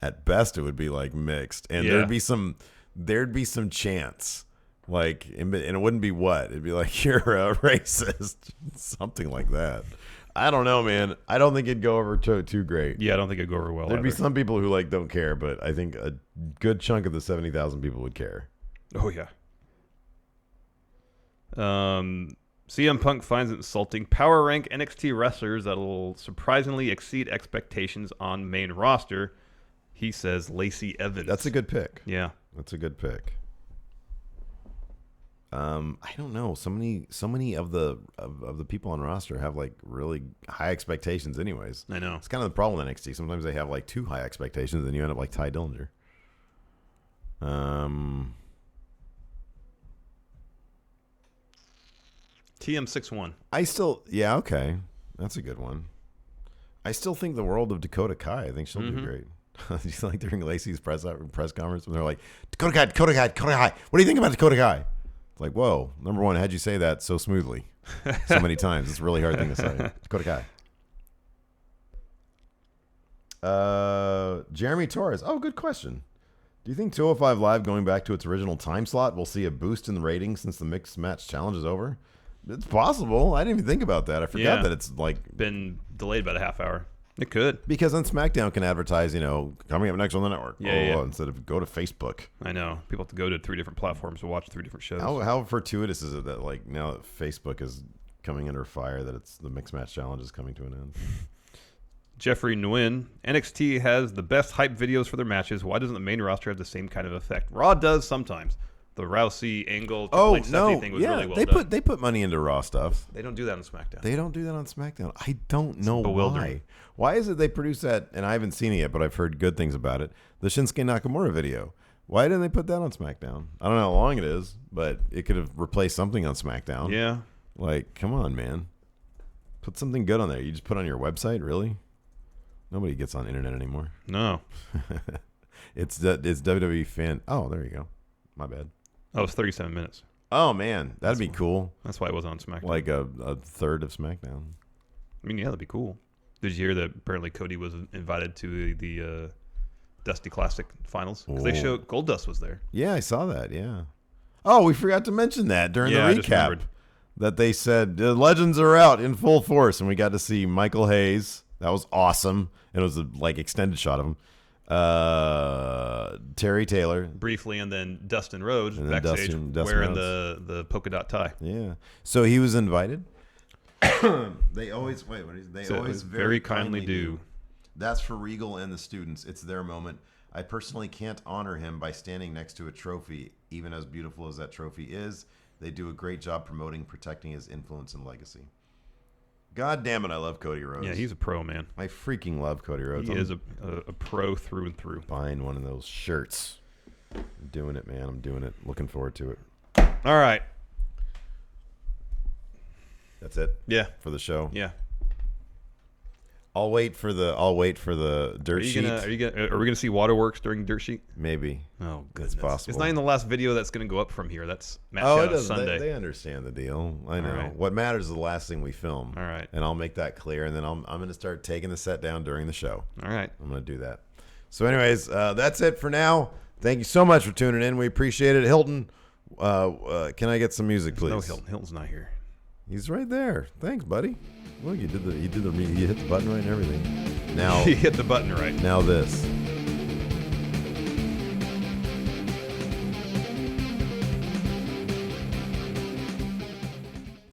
At best, it would be like mixed. And there'd be some chance. Like, and it wouldn't be what? It'd be like, you're a racist. Something like that. I don't know, man. I don't think it'd go over too great. Yeah, I don't think it'd go over well. There'd be some people who don't care, but I think a good chunk of the 70,000 people would care. Oh yeah. CM Punk finds it insulting. Power rank NXT wrestlers that'll surprisingly exceed expectations on main roster. He says Lacey Evans. That's a good pick. Yeah, that's a good pick. I don't know. So many of the people on roster have really high expectations anyways. I know. It's kind of the problem in NXT. Sometimes they have too high expectations and you end up like Ty Dillinger. TM61. Okay. That's a good one. I still think the world of Dakota Kai. I think she'll do great. Do you like during Lacey's press conference when they're like, Dakota Kai. What do you think about Dakota Kai? Like, whoa, number one, how'd you say that so smoothly so many times? It's a really hard thing to say. Dakota Kai. Jeremy Torres. Oh, good question. Do you think 205 Live going back to its original time slot will see a boost in the ratings since the mixed match challenge is over? It's possible. I didn't even think about that. I forgot that it's been delayed about a half hour. It could. Because then SmackDown can advertise, coming up next on the network. Yeah. Instead of go to Facebook. I know. People have to go to 3 different platforms to watch 3 different shows. How fortuitous is it that now that Facebook is coming under fire, that it's the Mixed Match Challenge is coming to an end? Jeffrey Nguyen. NXT has the best hype videos for their matches. Why doesn't the main roster have the same kind of effect? Raw does sometimes. The Rousey Angle thing was really well done. They put money into Raw stuff. They don't do that on SmackDown. They don't do that on SmackDown. I don't know why. Why is it they produce that, and I haven't seen it yet, but I've heard good things about it, the Shinsuke Nakamura video. Why didn't they put that on SmackDown? I don't know how long it is, but it could have replaced something on SmackDown. Yeah. Come on, man. Put something good on there. You just put on your website, really? Nobody gets on internet anymore. No. It's WWE fan. Oh, there you go. My bad. Oh, it's 37 minutes. Oh, man. That'd be cool. That's why it wasn't on SmackDown. Like a third of SmackDown. I mean, yeah, that'd be cool. Did you hear that apparently Cody was invited to the Dusty Classic finals? Because they showed Goldust was there. Yeah, I saw that, yeah. Oh, we forgot to mention that during the recap. That they said, the legends are out in full force. And we got to see Michael Hayes. That was awesome. And it was a extended shot of him. Terry Taylor. Briefly, and then Dustin Rhodes And then backstage Dustin wearing Rhodes. the polka dot tie. Yeah. So he was invited. They always They So always very kindly do. That's for Regal and the students. It's their moment. I personally can't honor him by standing next to a trophy, even as beautiful as that trophy is. They do a great job promoting, protecting his influence and legacy. God damn it, I love Cody Rhodes. Yeah, he's a pro, man. I freaking love Cody Rhodes. He is a pro through and through. Buying one of those shirts. I'm doing it, man. I'm doing it. Looking forward to it. All right. That's it. Yeah. For the show. Yeah. I'll wait for the dirt sheet. Are we gonna see Waterworks during Dirt Sheet? Maybe. Oh, goodness. It's possible. It's not in the last video that's gonna go up from here. That's match Oh, it out doesn't. Sunday. They understand the deal. I know. right. What matters is the last thing we film. All right. And I'll make that clear. And then I'm going to start taking the set down during the show. All right. I'm going to do that. So, anyways, that's it for now. Thank you so much for tuning in. We appreciate it. Hilton, can I get some music, please? No, Hilton. Hilton's not here. He's right there. Thanks, buddy. Look, you hit the button right and everything. Now He hit the button right. Now this.